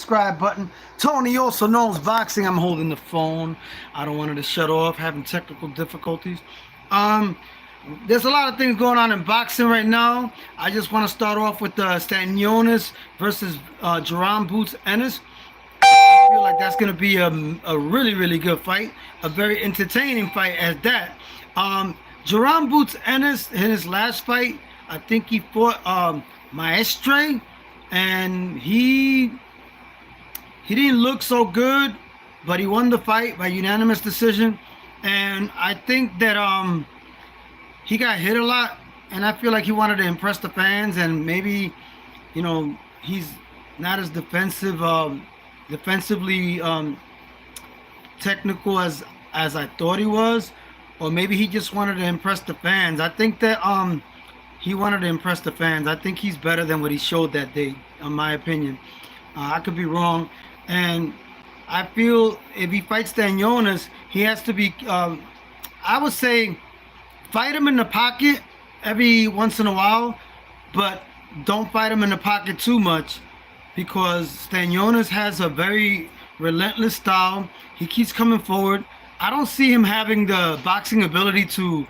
subscribe button. Tony also knows boxing. I'm holding the phone. I don't want it to shut off, having technical difficulties. There's a lot of things going on in boxing right now. I just want to start off with Staniones versus Jaron Boots Ennis. I feel like that's going to be a really, really good fight. A very entertaining fight at that. Jaron Boots Ennis, in his last fight, I think he fought Maestre, and he didn't look so good, but he won the fight by unanimous decision. And I think that he got hit a lot, and I feel like he wanted to impress the fans, and maybe, you know, he's not as defensively technical as I thought he was, or maybe he just wanted to impress the fans. I think that he wanted to impress the fans. I think he's better than what he showed that day, in my opinion. I could be wrong, and I feel if he fights Staniones, he has to be. I would say, fight him in the pocket every once in a while, but don't fight him in the pocket too much, because Staniones has a very relentless style. He keeps coming forward. I don't see him having the boxing ability to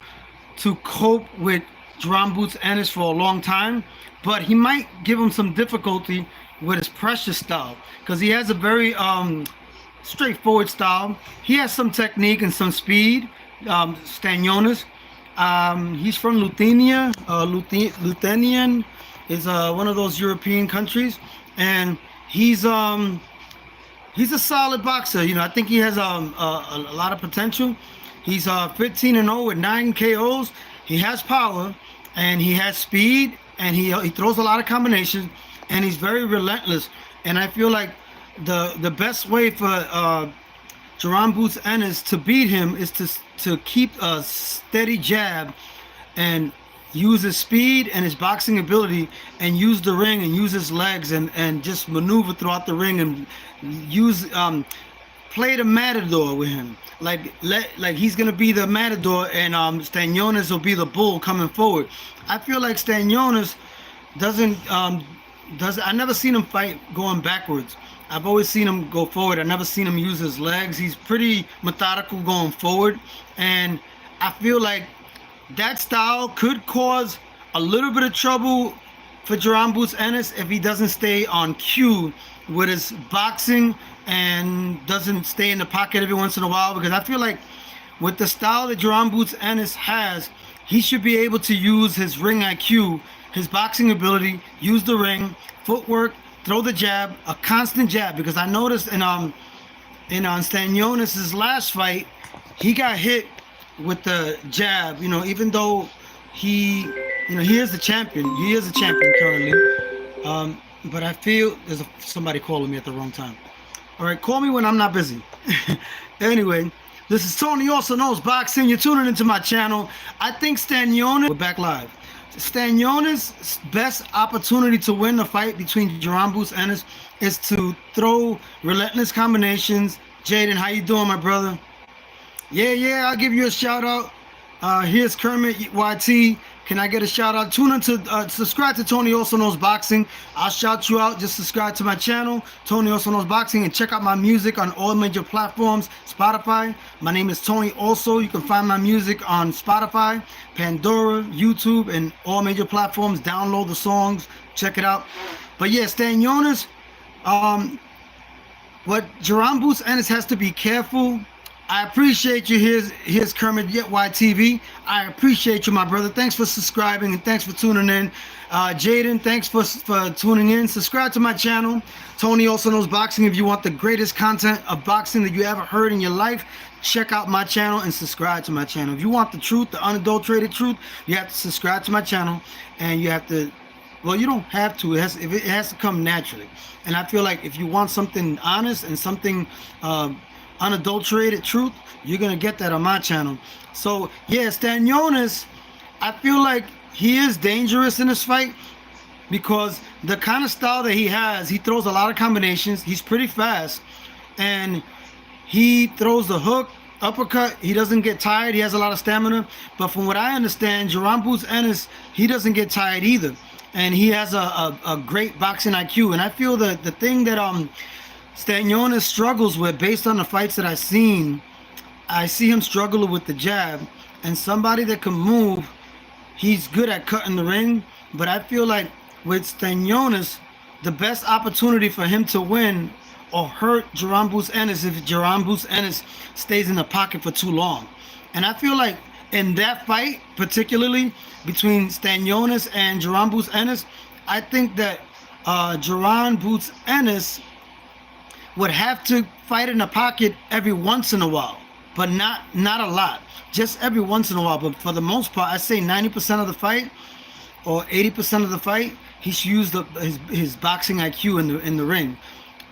cope with Jaron Boots Ennis for a long time, but he might give him some difficulty with his pressure style, because he has a very straightforward style. He has some technique and some speed. Staniones. He's from Lithuania. Lithuanian is one of those European countries, and he's a solid boxer. You know, I think he has a lot of potential. He's 15-0 with 9 KOs. He has power, and he has speed, and he throws a lot of combinations, and he's very relentless. And I feel like the best way for Jaron Boots Ennis to beat him is to keep a steady jab and use his speed and his boxing ability, and use the ring and use his legs and just maneuver throughout the ring and use play the matador with him. Like he's gonna be the matador, and Staniones will be the bull coming forward. I feel like Staniones I never seen him fight going backwards. I've always seen him go forward. I never seen him use his legs. He's pretty methodical going forward, and I feel like that style could cause a little bit of trouble for Jaron Boots Ennis if he doesn't stay on cue with his boxing and doesn't stay in the pocket every once in a while, because I feel like with the style that Jaron Boots Ennis has, he should be able to use his ring IQ, his boxing ability, use the ring, footwork, throw the jab, a constant jab, because I noticed in Staniones' last fight, he got hit with the jab. You know, even though he is the champion. He is a champion currently. But I feel there's somebody calling me at the wrong time. All right, call me when I'm not busy. Anyway, this is Tony Also Knows Boxing. You're tuning into my channel. I think Staniones, we're back live. Staniones' best opportunity to win the fight between Jaron Boots Ennis is to throw relentless combinations. Jaden, how you doing, my brother? Yeah, I'll give you a shout out. Here's Kermit YT. Can I get a shout out? Tune in to subscribe to Tony Also Knows Boxing. I'll shout you out. Just subscribe to my channel, Tony Also Knows Boxing, and check out my music on all major platforms. Spotify. My name is Tony Also. You can find my music on Spotify, Pandora, YouTube, and all major platforms. Download the songs. Check it out. But yeah, Staniones. What Jaron Boots Ennis has to be careful. I appreciate you. Here's Kermit YTV. I appreciate you, my brother. Thanks for subscribing, and thanks for tuning in. Jaden, thanks for tuning in. Subscribe to my channel, Tony Also Knows Boxing. If you want the greatest content of boxing that you ever heard in your life, check out my channel and subscribe to my channel. If you want the truth, the unadulterated truth, you have to subscribe to my channel, and you have to, well, you don't have to. It has to come naturally. And I feel like if you want something honest and something unadulterated truth, you're gonna get that on my channel. So yeah, Staniones, I feel like he is dangerous in this fight, because the kind of style that he has, he throws a lot of combinations. He's pretty fast, and he throws the hook, uppercut. He doesn't get tired. He has a lot of stamina. But from what I understand, Jaron Boots Ennis, he doesn't get tired either, and he has a great boxing IQ. And I feel that the thing that Staniones struggles with, based on the fights that I've seen, I see him struggle with the jab. And somebody that can move, he's good at cutting the ring. But I feel like with Staniones, the best opportunity for him to win or hurt Jaron Boots Ennis if Jaron Boots Ennis stays in the pocket for too long. And I feel like in that fight, particularly between Staniones and Jaron Boots Ennis, I think that Jaron Boots Ennis would have to fight in the pocket every once in a while, but not a lot. Just every once in a while. But for the most part, I say 90% of the fight or 80% of the fight, he should use his boxing IQ in the ring.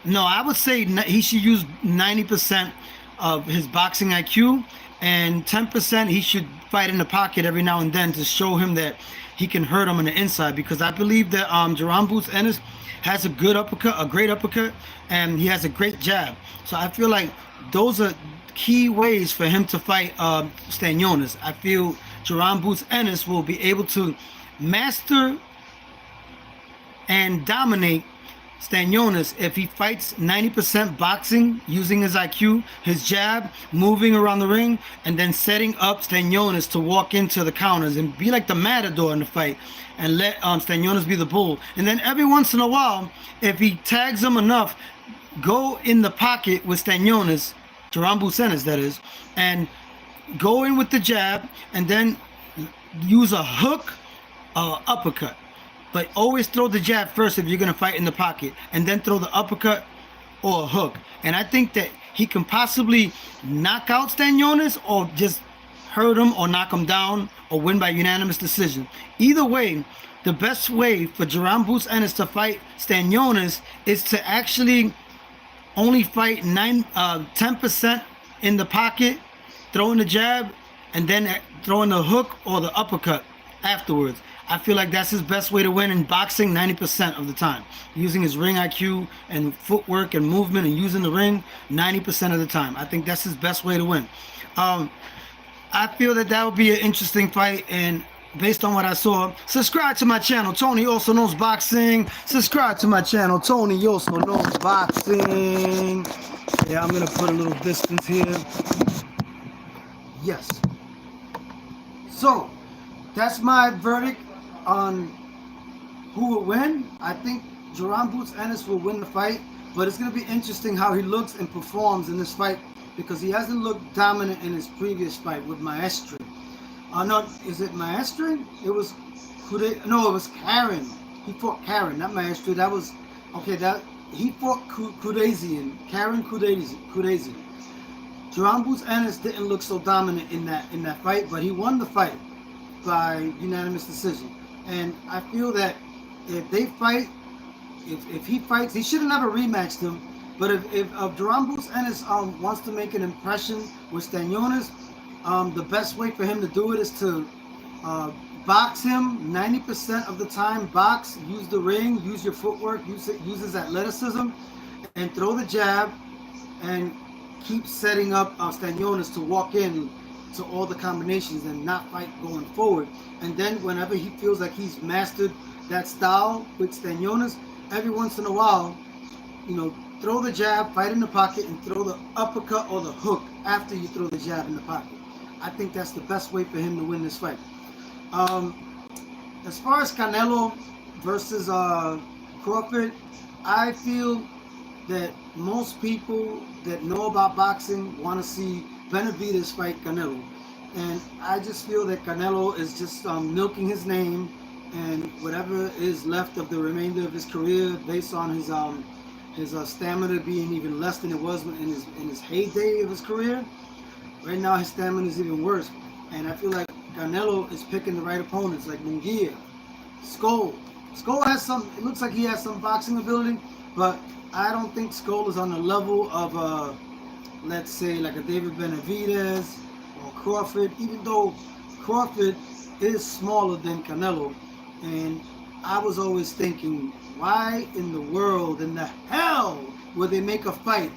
No, I would say he should use 90% of his boxing IQ, and 10% he should fight in the pocket every now and then to show him that he can hurt him on the inside. Because I believe that Jaron Boots Ennis has a good uppercut, a great uppercut, and he has a great jab. So I feel like those are key ways for him to fight Staniones. I feel Jaron Boots Ennis will be able to master and dominate Staniones if he fights 90% boxing using his IQ, his jab, moving around the ring, and then setting up Staniones to walk into the counters and be like the matador in the fight and let Staniones be the bull. And then every once in a while, if he tags him enough, go in the pocket with Staniones, Jaron Boots Ennis that is, and go in with the jab and then use a hook or uppercut. But always throw the jab first if you're going to fight in the pocket, and then throw the uppercut or a hook. And I think that he can possibly knock out Staniones or just hurt him or knock him down or win by unanimous decision. Either way, the best way for Jaron Boots Ennis to fight Staniones is to actually only fight 10% in the pocket, throwing the jab, and then throwing the hook or the uppercut afterwards. I feel like that's his best way to win in boxing 90% of the time. Using his ring IQ and footwork and movement and using the ring 90% of the time. I think that's his best way to win. I feel that would be an interesting fight, and based on what I saw, subscribe to my channel, Tony Also Knows Boxing. Subscribe to my channel, Tony Also Knows Boxing. Yeah, I'm going to put a little distance here. Yes. So, that's my verdict on who will win. I think Jaron Boots Ennis will win the fight, but it's going to be interesting how he looks and performs in this fight, because he hasn't looked dominant in his previous fight with Maestri. No, is it Maestri? It was no, it was Karen. He fought Karen, not Maestri. That was okay. That he fought Kudazian, Karen Kudazian. Jaron Boots Ennis didn't look so dominant in that fight, but he won the fight by unanimous decision. And I feel that if they fight, if he fights, he should have never rematched him. But if Jaron Boots Ennis wants to make an impression with Staniones, the best way for him to do it is to box him 90% of the time. Box, use the ring, use your footwork, use his athleticism, and throw the jab, and keep setting up Staniones to walk in to all the combinations and not fight going forward. And then whenever he feels like he's mastered that style with Staniones, every once in a while, throw the jab, fight in the pocket, and throw the uppercut or the hook after you throw the jab in the pocket. I think that's the best way for him to win this fight. As far as Canelo versus Crawford, I feel that most people that know about boxing want to see Benavidez fight Canelo. And I just feel that Canelo is just milking his name, and whatever is left of the remainder of his career, based on his stamina being even less than it was in his heyday of his career. Right now his stamina is even worse. And I feel like Canelo is picking the right opponents, like Munguia, Skull. Skull has some, it looks like he has some boxing ability, but I don't think Skull is on the level of let's say like a David Benavidez or Crawford, even though Crawford is smaller than Canelo. And I was always thinking, why in the world, in the hell, would they make a fight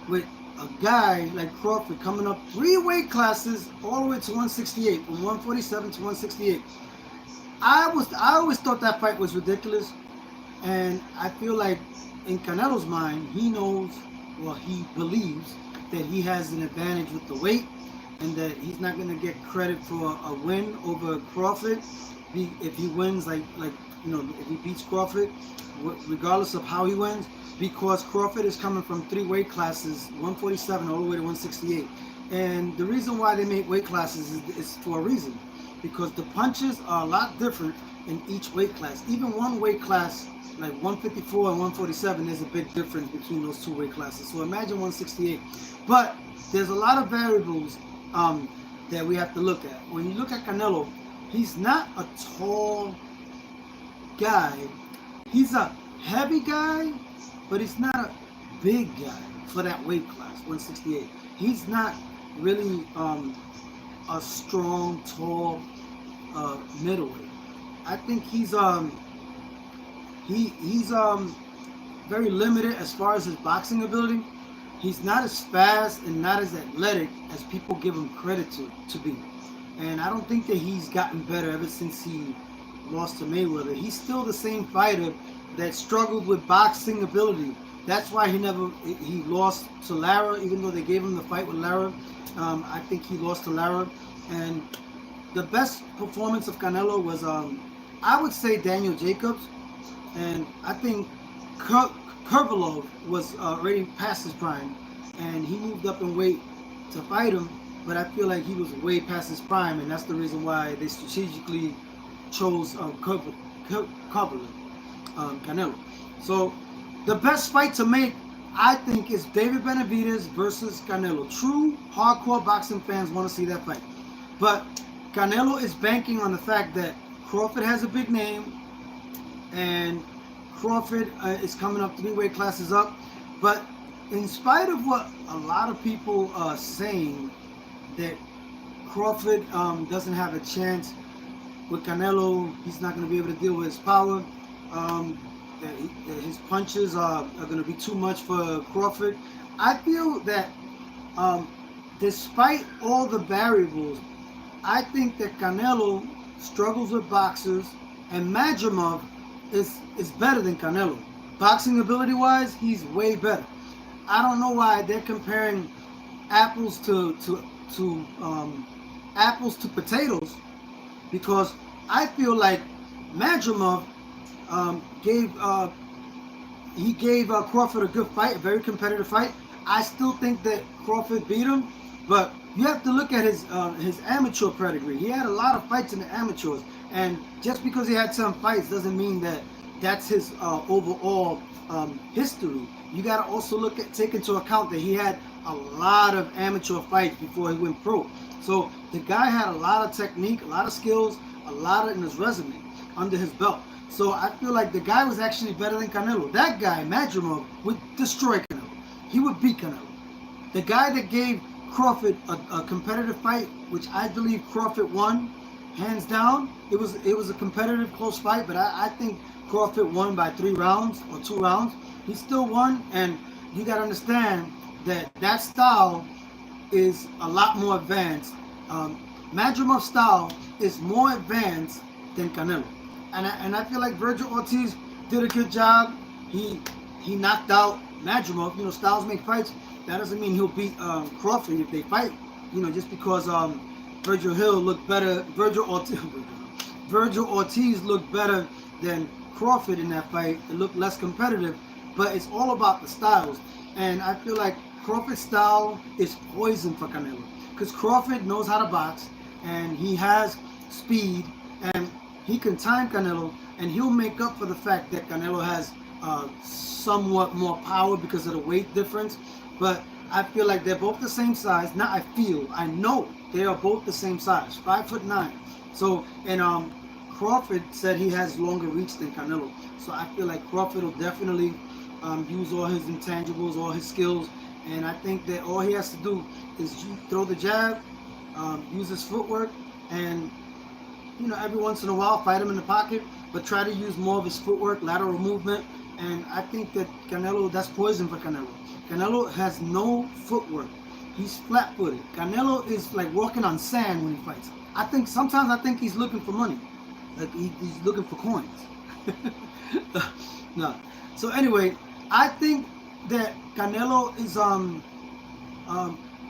with a guy like Crawford coming up 3 weight classes all the way to 168, from 147 to 168? I always thought that fight was ridiculous, and I feel like in Canelo's mind, he knows well, he believes that he has an advantage with the weight, and that he's not going to get credit for a win over Crawford. If he wins, if he beats Crawford, regardless of how he wins, because Crawford is coming from 3 weight classes, 147 all the way to 168. And the reason why they make weight classes is for a reason, because the punches are a lot different in each weight class. Even one weight class, like 154 and 147, there's a big difference between those 2 weight classes. So imagine 168. But there's a lot of variables that we have to look at. When you look at Canelo, he's not a tall guy. He's a heavy guy, but he's not a big guy for that weight class, 168. He's not really a strong, tall middleweight. I think he's very limited as far as his boxing ability. He's not as fast and not as athletic as people give him credit to be. And I don't think that he's gotten better ever since he lost to Mayweather. He's still the same fighter that struggled with boxing ability. That's why he lost to Lara, even though they gave him the fight with Lara. I think he lost to Lara. And the best performance of Canelo was, I would say, Daniel Jacobs. And I think Kurbalov was already past his prime, and he moved up in weight to fight him, but I feel like he was way past his prime, and that's the reason why they strategically chose Canelo. So the best fight to make, I think, is David Benavidez versus Canelo. True hardcore boxing fans want to see that fight, but Canelo is banking on the fact that Crawford has a big name, and Crawford is coming up 3 weight classes up. But in spite of what a lot of people are saying, that Crawford doesn't have a chance with Canelo, he's not going to be able to deal with his power, that his punches are going to be too much for Crawford. I feel that despite all the variables, I think that Canelo struggles with boxers, and Madrimov is better than Canelo. Boxing ability wise, he's way better. I don't know why they're comparing apples to potatoes, because I feel like Madrimov gave Crawford a good fight, a very competitive fight. I still think that Crawford beat him, but you have to look at his amateur pedigree. He had a lot of fights in the amateurs, and just because he had some fights doesn't mean that that's his overall history. You got to also take into account that he had a lot of amateur fights before he went pro. So the guy had a lot of technique, a lot of skills, a lot in his resume under his belt. So I feel like the guy was actually better than Canelo. That guy, Madrimov, would destroy Canelo. He would beat Canelo. The guy that gave Crawford a competitive fight, which I believe Crawford won, hands down. It was a competitive, close fight, but I think Crawford won by 3 rounds or 2 rounds. He still won, and you got to understand that style is a lot more advanced. Madrimov's style is more advanced than Canelo, and I feel like Virgil Ortiz did a good job. He knocked out Madrimov. You know, styles make fights. That doesn't mean he'll beat Crawford if they fight. You know, just because Virgil Ortiz looked better than Crawford in that fight. It looked less competitive, but it's all about the styles. And I feel like Crawford's style is poison for Canelo, because Crawford knows how to box, and he has speed, and he can time Canelo, and he'll make up for the fact that Canelo has somewhat more power because of the weight difference. But I feel like they're both the same size. I know they are both the same size, 5'9". So, and Crawford said he has longer reach than Canelo. So I feel like Crawford will definitely use all his intangibles, all his skills, and I think that all he has to do is throw the jab, use his footwork, and every once in a while fight him in the pocket, but try to use more of his footwork, lateral movement. And I think that Canelo, that's poison for Canelo. Canelo has no footwork. He's flat-footed. Canelo is like walking on sand when he fights. Sometimes I think he's looking for money. Like he's looking for coins. No. So anyway, I think that Canelo is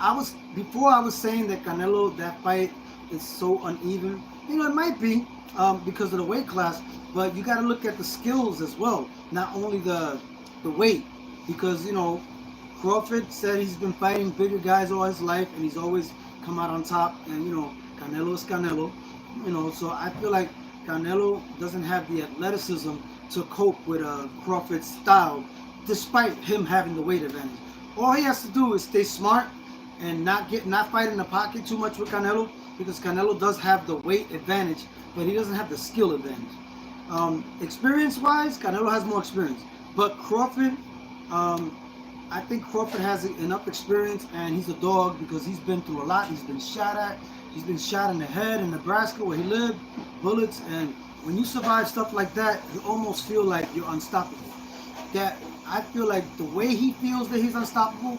I was before I was saying that Canelo, that fight is so uneven. You know, it might be because of the weight class, but you got to look at the skills as well, not only the weight, because you know Crawford said he's been fighting bigger guys all his life and he's always come out on top. And you know Canelo is Canelo, you know. So I feel like Canelo doesn't have the athleticism to cope with Crawford's style, despite him having the weight advantage. All he has to do is stay smart and not fight in the pocket too much with Canelo, because Canelo does have the weight advantage, but he doesn't have the skill advantage. Experience-wise, Canelo has more experience, but Crawford, I think Crawford has enough experience, and he's a dog because he's been through a lot. He's been shot at. He's been shot in the head in Nebraska where he lived, bullets, and when you survive stuff like that, you almost feel like you're unstoppable. That I feel like the way he feels that he's unstoppable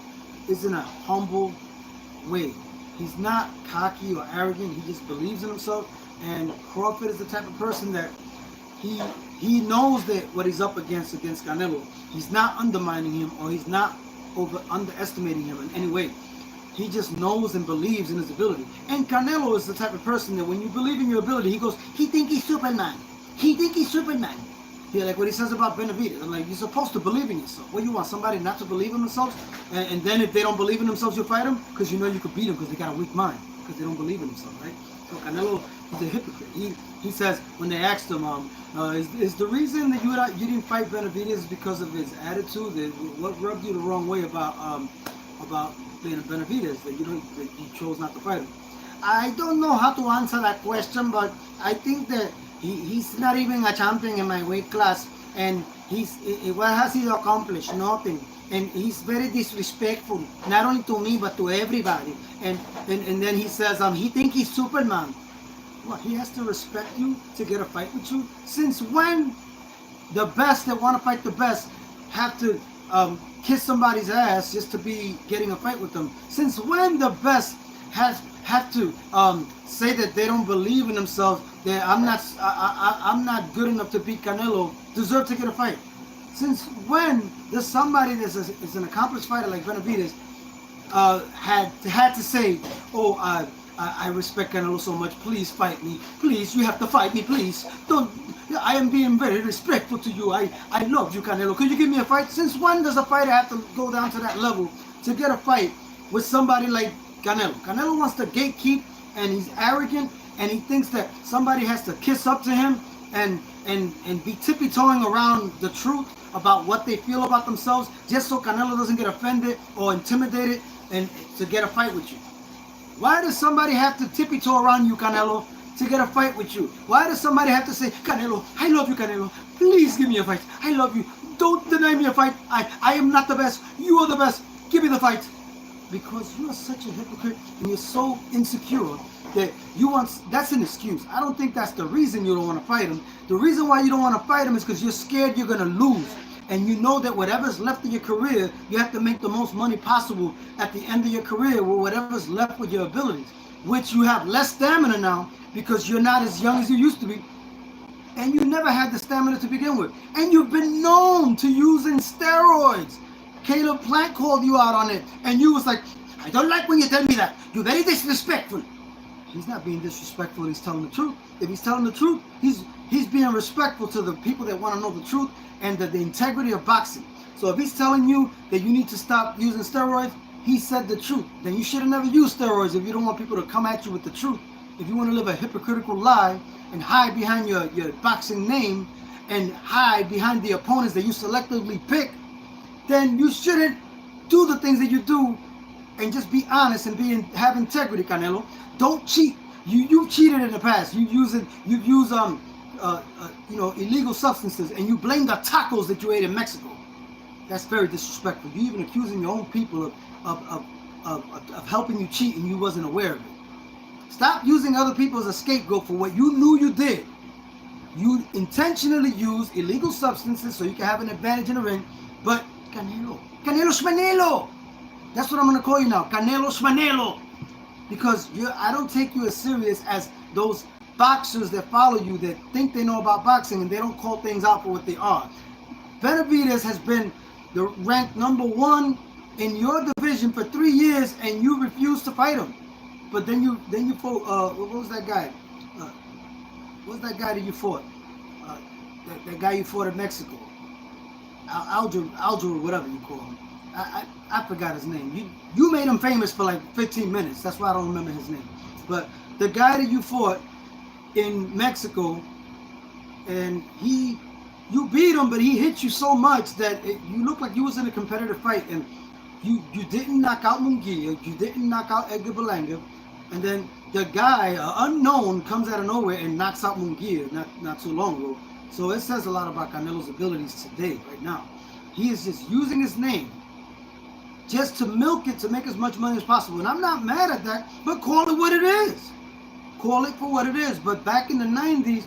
is in a humble way. He's not cocky or arrogant. He just believes in himself. And Crawford is the type of person that he knows that what he's up against Canelo. He's not undermining him, or he's not underestimating him in any way. He just knows and believes in his ability. And Canelo is the type of person that when you believe in your ability, he goes, he think he's Superman. He think he's Superman. Yeah, like what he says about Benavidez. I'm like, you're supposed to believe in yourself. What, you want somebody not to believe in themselves? And then if they don't believe in themselves, you fight them? Because you know you could beat them because they got a weak mind. Because they don't believe in themselves, right? So Canelo, he's a hypocrite. He says, when they asked him, is the reason that you didn't fight Benavidez because of his attitude? What rubbed you the wrong way about Benavidez, that you chose not to fight him? I don't know how to answer that question, but I think that he's not even a champion in my weight class, and what has he accomplished? Nothing. And he's very disrespectful, not only to me but to everybody. And then he says he think he's Superman. Well, he has to respect you to get a fight with you. Since when the best that want to fight the best have to kiss somebody's ass just to be getting a fight with them? Since when the best have to say that they don't believe in themselves, that I'm not good enough to beat Canelo, deserve to get a fight? Since when does somebody that is an accomplished fighter like Benavidez had to say, oh, I respect Canelo so much, please fight me, please, you have to fight me, please, don't, I am being very respectful to you, I love you, Canelo, could you give me a fight? Since when does a fighter have to go down to that level to get a fight with somebody like Canelo? Canelo wants to gatekeep, and he's arrogant, and he thinks that somebody has to kiss up to him and be tippy-toeing around the truth about what they feel about themselves, just so Canelo doesn't get offended or intimidated and to get a fight with you. Why does somebody have to tippy-toe around you, Canelo, to get a fight with you? Why does somebody have to say, Canelo, I love you, Canelo, please give me a fight, I love you, don't deny me a fight, I am not the best, you are the best, give me the fight? Because you are such a hypocrite and you're so insecure that that's an excuse. I don't think that's the reason you don't want to fight him. The reason why you don't want to fight him is because you're scared you're going to lose. And you know that whatever's left of your career, you have to make the most money possible at the end of your career with whatever's left with your abilities, which you have less stamina now because you're not as young as you used to be. And you never had the stamina to begin with. And you've been known to using steroids. Caleb Plant called you out on it, and you was like, I don't like when you tell me that. You're very disrespectful. He's not being disrespectful, he's telling the truth. If he's telling the truth, he's being respectful to the people that want to know the truth and the integrity of boxing. So if he's telling you that you need to stop using steroids, he said the truth. Then you should have never used steroids if you don't want people to come at you with the truth. If you want to live a hypocritical lie and hide behind your boxing name and hide behind the opponents that you selectively pick, then you shouldn't do the things that you do and just be honest and have integrity, Canelo. Don't cheat. You've cheated in the past. You've used illegal substances, and you blame the tacos that you ate in Mexico. That's very disrespectful. You even accusing your own people of helping you cheat, and you wasn't aware of it. Stop using other people as a scapegoat for what you knew you did. You intentionally use illegal substances so you can have an advantage in the ring, but Canelo Schmanelo. That's what I'm going to call you now, Canelo Schmanelo. Because I don't take you as serious as those boxers that follow you that think they know about boxing and they don't call things out for what they are. Benavidez has been the ranked #1 in your division for 3 years, and you refuse to fight him. But then you fought. What was that guy? Uh, what was that guy that you fought? Uh, that guy you fought in Mexico. Alger, whatever you call him. I forgot his name. You made him famous for like 15 minutes. That's why I don't remember his name. But the guy that you fought in Mexico, and you beat him, but he hit you so much that you looked like you was in a competitive fight, and you didn't knock out Munguia, you didn't knock out Edgar Berlanga, and then the guy, unknown, comes out of nowhere and knocks out Munguia not too long ago. So it says a lot about Canelo's abilities today, right now. He is just using his name just to milk it, to make as much money as possible. And I'm not mad at that, but call it what it is. Call it for what it is. But back in the 90s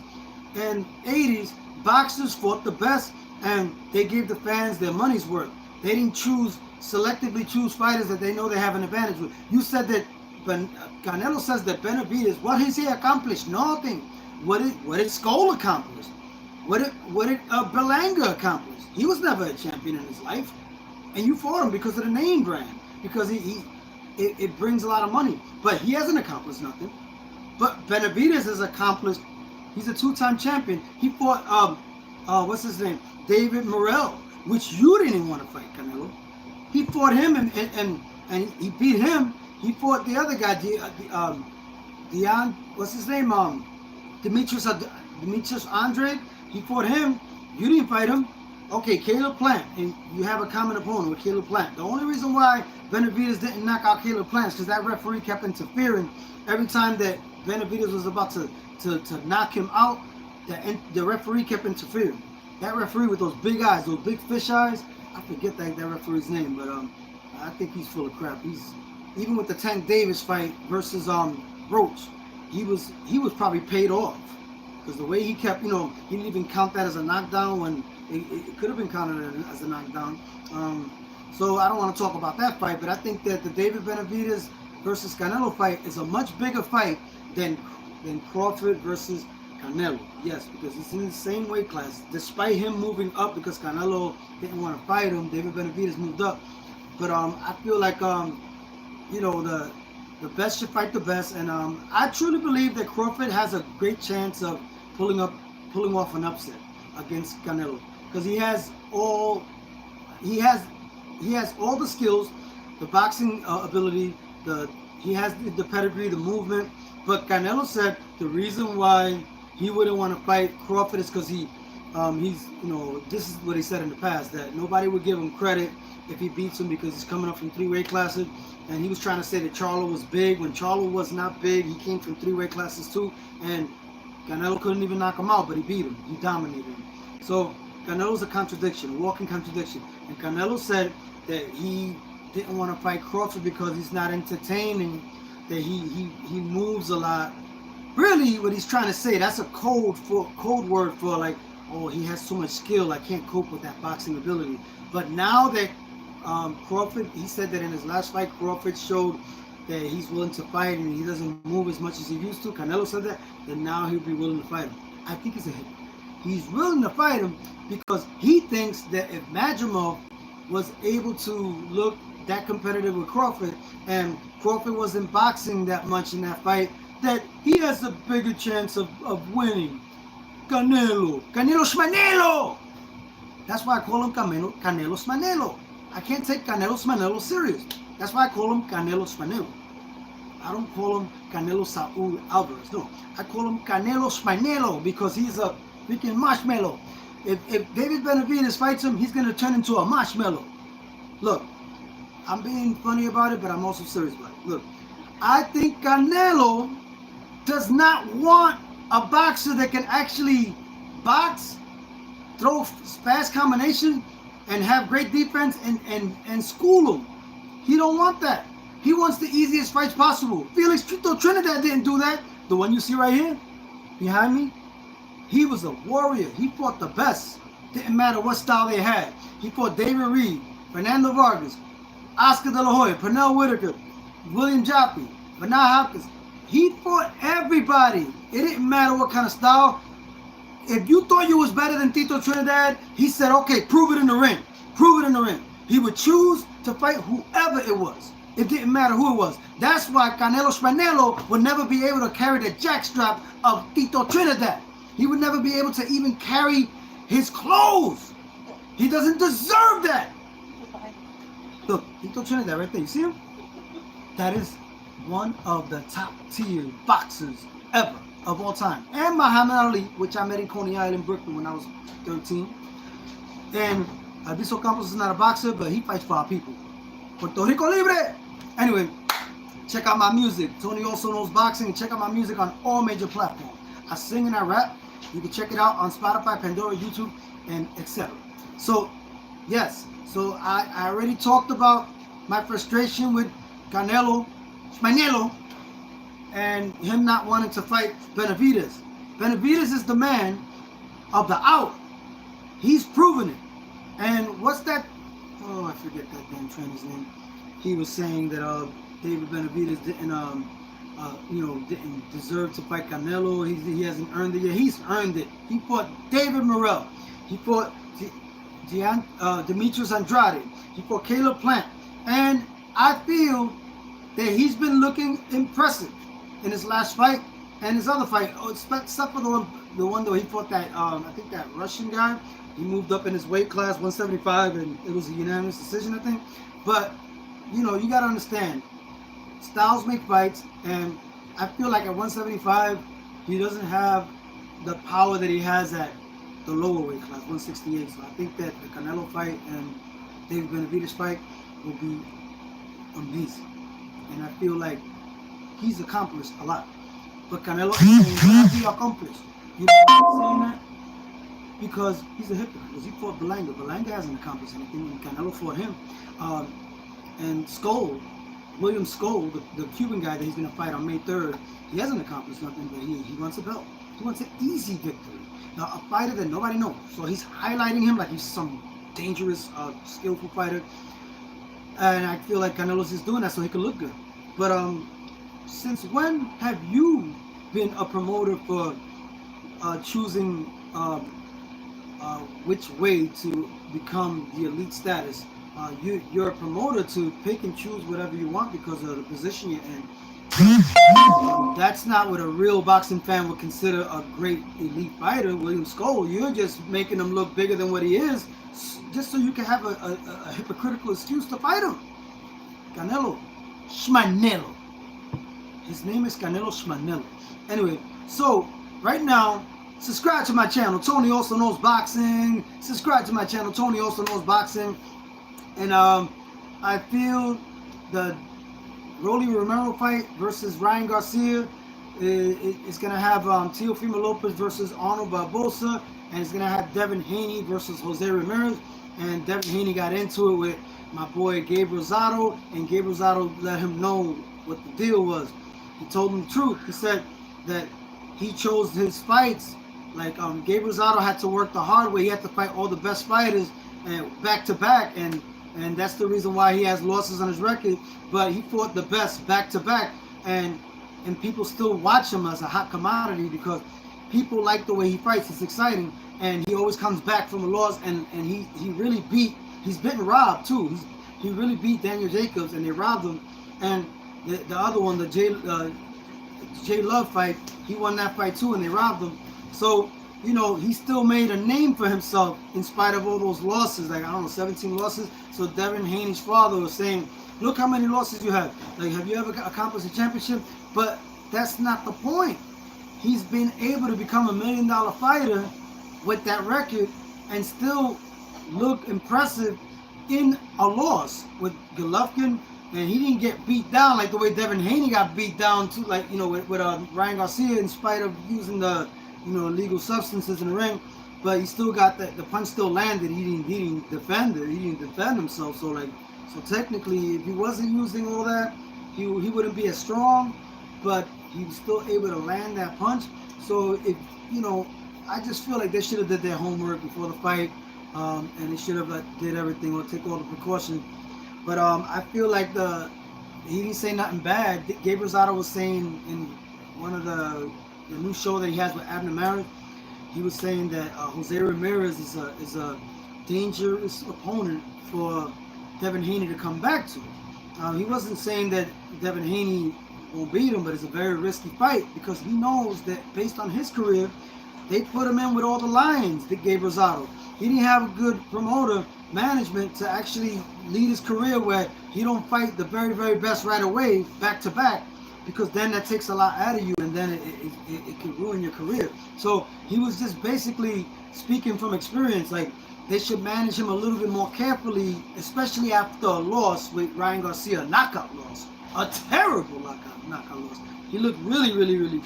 and 80s, boxers fought the best, and they gave the fans their money's worth. They didn't selectively choose fighters that they know they have an advantage with. You said that, Canelo says that Benavidez, what has he accomplished? Nothing. What did Skull accomplish? What did Berlanga accomplish? He was never a champion in his life, and you fought him because of the name brand, because it brings a lot of money. But he hasn't accomplished nothing. But Benavidez has accomplished. He's a 2-time champion. He fought what's his name, David Morrell, which you didn't even want to fight, Canelo. He fought him and he beat him. He fought the other guy, Dion, what's his name, Demetrius Andrade. He fought him. You didn't fight him. Okay, Caleb Plant, and you have a common opponent with Caleb Plant. The only reason why Benavidez didn't knock out Caleb Plant is because that referee kept interfering every time that Benavidez was about to knock him out. The referee kept interfering. That referee with those big eyes, those big fish eyes, I forget that referee's name, but I think he's full of crap. Even with the Tank Davis fight versus Roach, he was probably paid off, because the way he kept, he didn't even count that as a knockdown when it could have been counted as a knockdown. So I don't want to talk about that fight, but I think that the David Benavidez versus Canelo fight is a much bigger fight than Crawford versus Canelo. Yes, because it's in the same weight class. Despite him moving up, because Canelo didn't want to fight him, David Benavidez moved up. But I feel like the best should fight the best, and I truly believe that Crawford has a great chance of pulling off an upset against Canelo, because he has all the skills, the boxing ability, he has the pedigree, the movement. But Canelo said the reason why he wouldn't want to fight Crawford is because he's this is what he said in the past, that nobody would give him credit if he beats him because he's coming up from 3 weight classes. And he was trying to say that Charlo was big when Charlo was not big. He came from 3 weight classes too, and Canelo couldn't even knock him out, but he beat him. He dominated him. So Canelo's a contradiction, a walking contradiction. And Canelo said that he didn't want to fight Crawford because he's not entertaining, that he moves a lot. Really, what he's trying to say, that's a code word for like, oh, he has so much skill, I can't cope with that boxing ability. But now that Crawford, he said that in his last fight, Crawford showed that he's willing to fight and he doesn't move as much as he used to. Canelo said that, then now he'll be willing to fight him. I think he's a hit. He's willing to fight him because he thinks that if Madrimov was able to look that competitive with Crawford, and Crawford wasn't boxing that much in that fight, that he has a bigger chance of winning. Canelo Schmanelo. That's why I call him Canelo Schmanelo. I can't take Canelo Schmanelo serious. That's why I call him Canelo Schmanelo. I don't call him Canelo Saul Alvarez. No, I call him Canelo Schmanelo because he's a freaking marshmallow. If David Benavidez fights him, he's going to turn into a marshmallow. Look, I'm being funny about it, but I'm also serious about it. Look, I think Canelo does not want a boxer that can actually box, throw fast combination, and have great defense and school him. He don't want that. He wants the easiest fights possible. Felix Trito Trinidad didn't do that. The one you see right here, behind me, he was a warrior. He fought the best. Didn't matter what style they had. He fought David Reed, Fernando Vargas, Oscar De La Hoya, Pernell Whitaker, William Jaffe, Bernard Hopkins. He fought everybody. It didn't matter what kind of style. If you thought you was better than Tito Trinidad, he said, okay, prove it in the ring. prove it in the ring. He would choose to fight whoever it was. It didn't matter who it was. That's why Canelo would never be able to carry the jackstrap of Tito Trinidad. He would never be able to even carry his clothes. He doesn't deserve that. Look, Tito Trinidad right there. You see him? That is one of the top tier boxers ever of all time. And Muhammad Ali, which I met in Coney Island, Brooklyn when I was 13. And Albizu Campos is not a boxer, but he fights for our people. Puerto Rico Libre! Anyway, check out my music. Tony also knows boxing. Check out my music on all major platforms. I sing and I rap. You can check it out on Spotify, Pandora, YouTube, and etc. So, yes. So I already talked about my frustration with Canelo, and him not wanting to fight Benavidez. Benavidez is the man of the hour. He's proven it. And what's that? Oh, I forget that damn trainer's name. He was saying that David Benavidez didn't deserve to fight Canelo. He hasn't earned it yet. He's earned it. He fought David Morrell. He fought Demetrius Andrade. He fought Caleb Plant. And I feel that he's been looking impressive in his last fight and his other fight. Except for the one though he fought that I think that Russian guy. He moved up in his weight class, 175, and it was a unanimous decision, I think. But you know, you gotta understand, styles make fights, and I feel like at 175, he doesn't have the power that he has at the lower weight class, 168. So I think that the Canelo fight and David Benavidez fight will be amazing. And I feel like he's accomplished a lot. But Canelo is saying he accomplished. You know why I'm saying that? Because he's a hypocrite. Because he fought Berlanga. Berlanga hasn't accomplished anything, and Canelo fought him. And Skoll, William Skoll, the Cuban guy that he's going to fight on May 3rd, he hasn't accomplished nothing, but he wants a belt. He wants an easy victory. Now, a fighter that nobody knows. So he's highlighting him like he's some dangerous, skillful fighter. And I feel like Canelo's just doing that so he can look good. But since when have you been a promoter for choosing which way to become the elite status? You're a promoter to pick and choose whatever you want because of the position you're in. That's not what a real boxing fan would consider a great elite fighter, William Skoll. You're just making him look bigger than what he is, just so you can have a hypocritical excuse to fight him. Canelo Schmanelo. His name is Canelo Schmanelo. Anyway, so right now, subscribe to my channel. Tony Also Knows Boxing. Subscribe to my channel. Tony Also Knows Boxing. And I feel the Rolly Romero fight versus Ryan Garcia is going to have Teofimo Lopez versus Arnold Barbosa, and it's going to have Devin Haney versus Jose Ramirez. And Devin Haney got into it with my boy Gabe Rosado, and Gabe Rosado let him know what the deal was. He told him the truth. He said that he chose his fights. Like Gabe Rosado had to work the hard way. He had to fight all the best fighters back to back, and that's the reason why he has losses on his record. But he fought the best back to back, and people still watch him as a hot commodity because people like the way he fights. It's exciting, and he always comes back from a loss, and he really he's been robbed too. He really beat Daniel Jacobs, and they robbed him. And the other one, the J Love fight, he won that fight too, and they robbed him. So, you know, he still made a name for himself in spite of all those losses, like, I don't know, 17 losses. So Devin Haney's father was saying, look how many losses you have. Like, have you ever accomplished a championship? But that's not the point. He's been able to become $1 million fighter with that record and still look impressive in a loss with Golovkin. And he didn't get beat down like the way Devin Haney got beat down too, like, you know, with Ryan Garcia, in spite of using the, you know, illegal substances in the ring. But he still got the punch still landed. He didn't defend it. He didn't defend himself. So technically, if he wasn't using all that, he wouldn't be as strong. But he was still able to land that punch. So if, you know, I just feel like they should have did their homework before the fight, and they should have did everything or take all the precautions. But I feel like he didn't say nothing bad. Gabe Rosado was saying in one of the new show that he has with Abner Maris, he was saying that Jose Ramirez is a dangerous opponent for Devin Haney to come back to. He wasn't saying that Devin Haney won't beat him, but it's a very risky fight because he knows that based on his career, they put him in with all the lions that gave Rosado. He didn't have a good promoter management to actually lead his career where he don't fight the very, very best right away, back to back, because then that takes a lot out of you and then it can ruin your career. So he was just basically speaking from experience, like they should manage him a little bit more carefully, especially after a loss with Ryan Garcia, a knockout loss, a terrible knockout loss. He looked really, really, really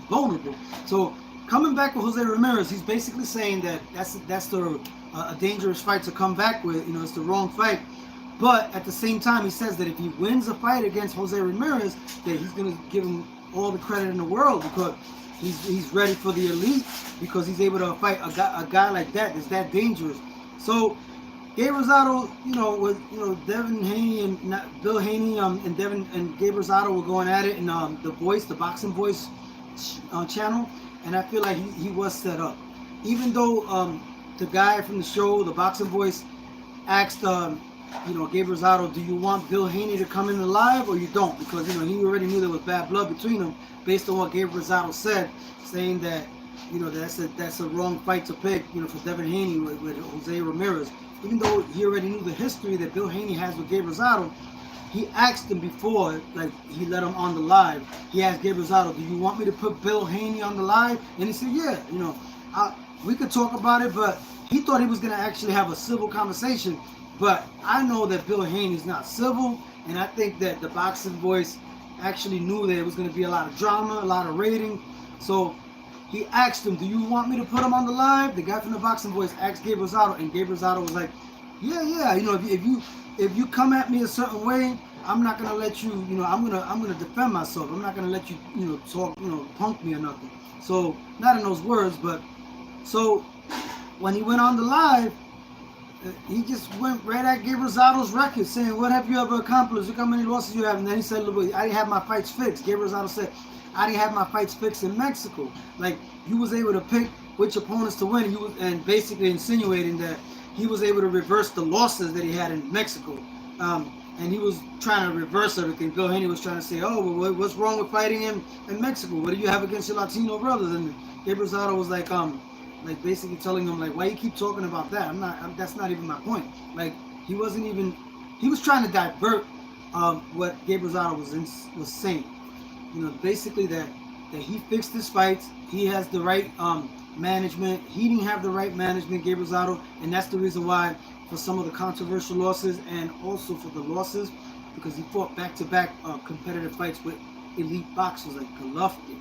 vulnerable. So coming back with Jose Ramirez, he's basically saying that that's a dangerous fight to come back with. You know, it's the wrong fight. But at the same time, he says that if he wins a fight against Jose Ramirez, that he's going to give him all the credit in the world because he's ready for the elite because he's able to fight a guy like that that's that dangerous. So Gabe Rosado, with Devin Haney and Bill Haney and Devin and Gabe Rosado were going at it in the Boxing Voice channel, and I feel like he was set up. Even though the guy from the show, the Boxing Voice, asked Gabe Rosado, do you want Bill Haney to come in live or you don't? Because he already knew there was bad blood between them based on what Gabe Rosado said, saying that that's a wrong fight to pick for Devin Haney with Jose Ramirez. Even though he already knew the history that Bill Haney has with Gabe Rosado, he asked him before, like he let him on the live. He asked Gabe Rosado, do you want me to put Bill Haney on the live? And he said, yeah, we could talk about it, but he thought he was going to actually have a civil conversation. But I know that Bill Haney's not civil, and I think that the Boxing Voice actually knew that it was going to be a lot of drama, a lot of rating. So he asked him, do you want me to put him on the live? The guy from the Boxing Voice asked Gabe Rosado, and Gabe Rosado was like, yeah, if you come at me a certain way, I'm not gonna let you, I'm gonna defend myself. I'm not gonna let you, talk, punk me or nothing. So not in those words, but so when he went on the live, he just went right at Gabe Rosado's record, saying, what have you ever accomplished? Look how many losses you have. And then he said, look, I didn't have my fights fixed. Gabe Rosado said, I didn't have my fights fixed in Mexico. Like, you was able to pick which opponents to win, and basically insinuating that he was able to reverse the losses that he had in Mexico. And he was trying to reverse everything. Bill Haney was trying to say, oh, well, what's wrong with fighting in Mexico? What do you have against your Latino brothers? And Gabe Rosado was like basically telling him, like, why you keep talking about that? That's not even my point. Like, he was trying to divert what Gabe Rosado was saying. Basically that he fixed his fights. He has the right management. He didn't have the right management, Gabe Rosado, and that's the reason why for some of the controversial losses and also for the losses, because he fought back-to-back competitive fights with elite boxers like Golovkin,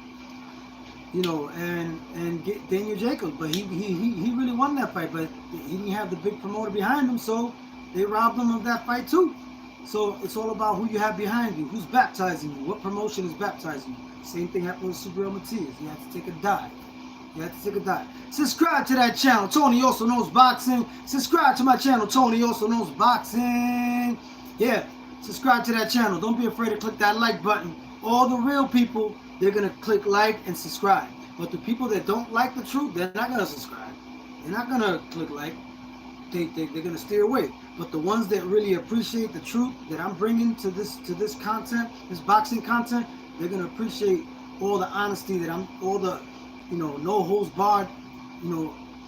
and Daniel Jacobs. But he really won that fight, but he didn't have the big promoter behind him, so they robbed him of that fight too. So it's all about who you have behind you, who's baptizing you, what promotion is baptizing you. Same thing happened with Subriel Matias. He had to take a dive. Subscribe to that channel, Tony Also Knows Boxing. Subscribe to my channel, Tony Also Knows Boxing. Yeah, subscribe to that channel. Don't be afraid to click that like button. All the real people, they're going to click like and subscribe. But the people that don't like the truth, they're not going to subscribe. They're not going to click like. They're going to steer away. But the ones that really appreciate the truth that I'm bringing to this content, this boxing content, they're going to appreciate all the honesty that all the no holds barred,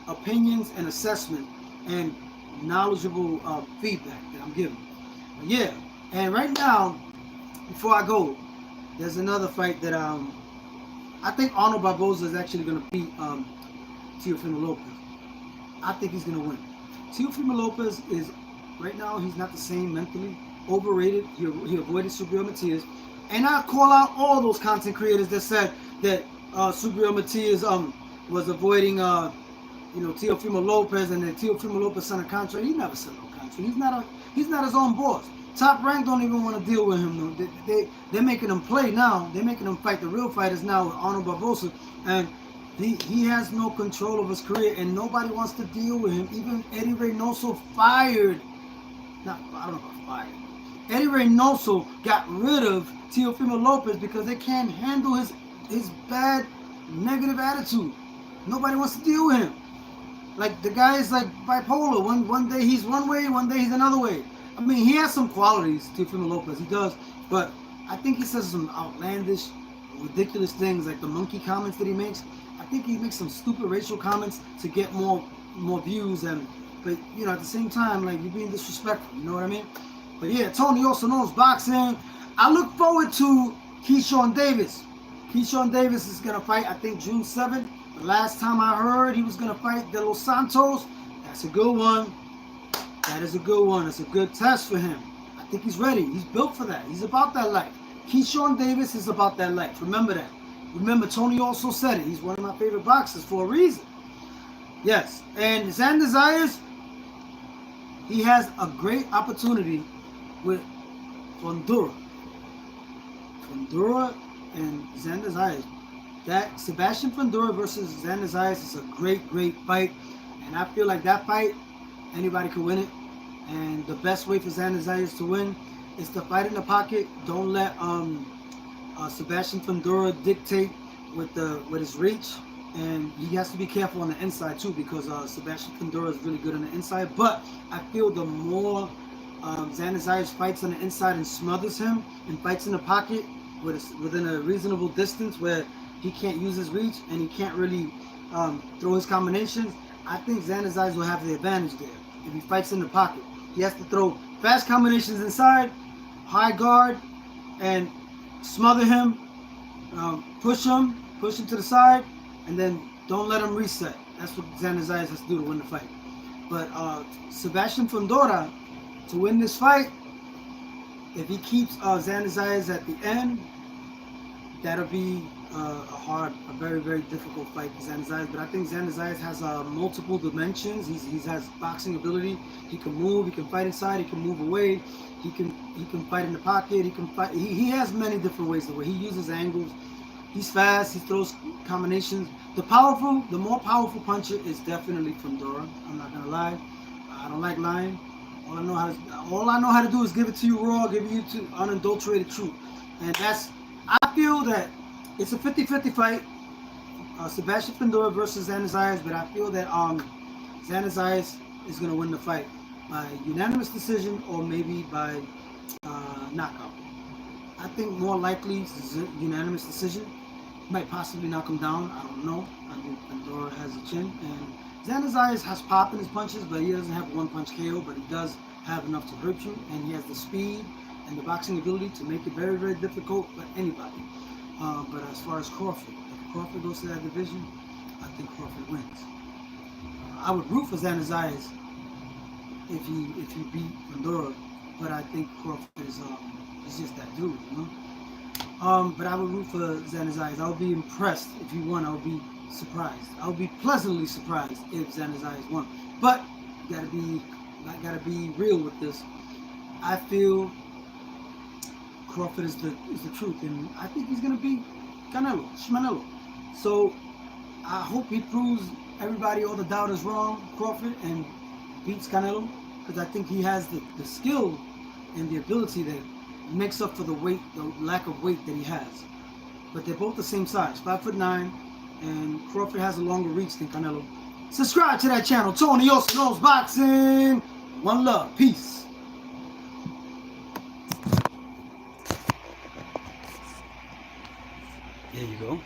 opinions and assessment and knowledgeable feedback that I'm giving. But yeah, and right now, before I go, there's another fight that I think Arnold Barboza is actually going to beat Teofimo Lopez. I think he's going to win. Teofimo Lopez is, right now, he's not the same mentally, overrated. He avoided Subriel Matias. And I call out all those content creators that said that Subriel Matias was avoiding Teofimo Lopez, and then Teofimo Lopez signed a contract. He never signed no contract. He's not his own boss. Top Rank don't even want to deal with him. They're making him play now. They're making him fight the real fighters now with Arnold Barboza, and he has no control of his career, and nobody wants to deal with him. Even Eddie Reynoso fired. I don't know about fired. Eddie Reynoso got rid of Teofimo Lopez because they can't handle his bad, negative attitude. Nobody wants to deal with him. Like the guy is like bipolar. One day he's one way, one day he's another way. I mean, he has some qualities, Teofimo Lopez. He does, but I think he says some outlandish, ridiculous things, like the monkey comments that he makes. I think he makes some stupid racial comments to get more views, and but you know at the same time, like you're being disrespectful. You know what I mean? But yeah, Tony also knows boxing. I look forward to Keyshawn Davis. Keyshawn Davis is gonna fight, I think, June 7th. The last time I heard he was gonna fight De Los Santos. That's a good one. That is a good one. It's a good test for him. I think he's ready. He's built for that. He's about that life. Keyshawn Davis is about that life. Remember that. Remember, Tony also said it. He's one of my favorite boxers for a reason. Yes. And Xander Zayas, he has a great opportunity with Fundora. Fundora and Xander Zayas. That Sebastian Fundora versus Xander Zayas is a great fight. And I feel like that fight, anybody could win it. And the best way for Xander Zayas to win is to fight in the pocket. Don't let Sebastian Fundora dictate with his reach. And he has to be careful on the inside too, because Sebastian Fundora is really good on the inside. But I feel the more Xander Zayas fights on the inside and smothers him and fights in the pocket within a reasonable distance where he can't use his reach and he can't really throw his combinations, I think Xander Zayas will have the advantage there. If he fights in the pocket, he has to throw fast combinations inside, high guard, and smother him, push him to the side, and then don't let him reset. That's what Xander Zayas has to do to win the fight. But Sebastian Fundora, to win this fight, if he keeps Xander Zayas at the end, that'll be a very difficult fight for Xander Zayas. But I think Xander Zayas has multiple dimensions. He has boxing ability. He can move. He can fight inside. He can move away. He can fight in the pocket. He can fight. He has many different ways to win. He uses angles. He's fast. He throws combinations. The more powerful puncher is definitely Fundora. I'm not gonna lie. I don't like lying. All I know how to do is give it to you raw, give you to unadulterated truth, and I feel that it's a 50-50 fight. Sebastian Fundora versus Xander Zayas, but I feel that Xander Zayas is going to win the fight by unanimous decision or maybe by knockout. I think more likely unanimous decision. Might possibly knock him down. I don't know. I think Fundora has a chin, and Xander Zayas has pop in his punches, but he doesn't have one punch KO. But he does have enough to hurt you, and he has the speed and the boxing ability to make it very difficult for anybody. But as far as Crawford, if Crawford goes to that division, I think Crawford wins. I would root for Xander Zayas if he beat Fundora, but I think Crawford is just that dude, you know. But I would root for Xander Zayas. I would be impressed if he won. I would be surprised. I would be pleasantly surprised if Xander Zayas won. But I gotta be real with this. I feel Crawford is the truth, and I think he's gonna beat Canelo. So I hope he proves everybody, all the doubters, wrong, Crawford, and beats Canelo, because I think he has the skill and the ability that makes up for the lack of weight that he has. But they're both the same size, 5'9", and Crawford has a longer reach than Canelo. Subscribe to that channel, Tony also knows boxing. One love, peace. There you go.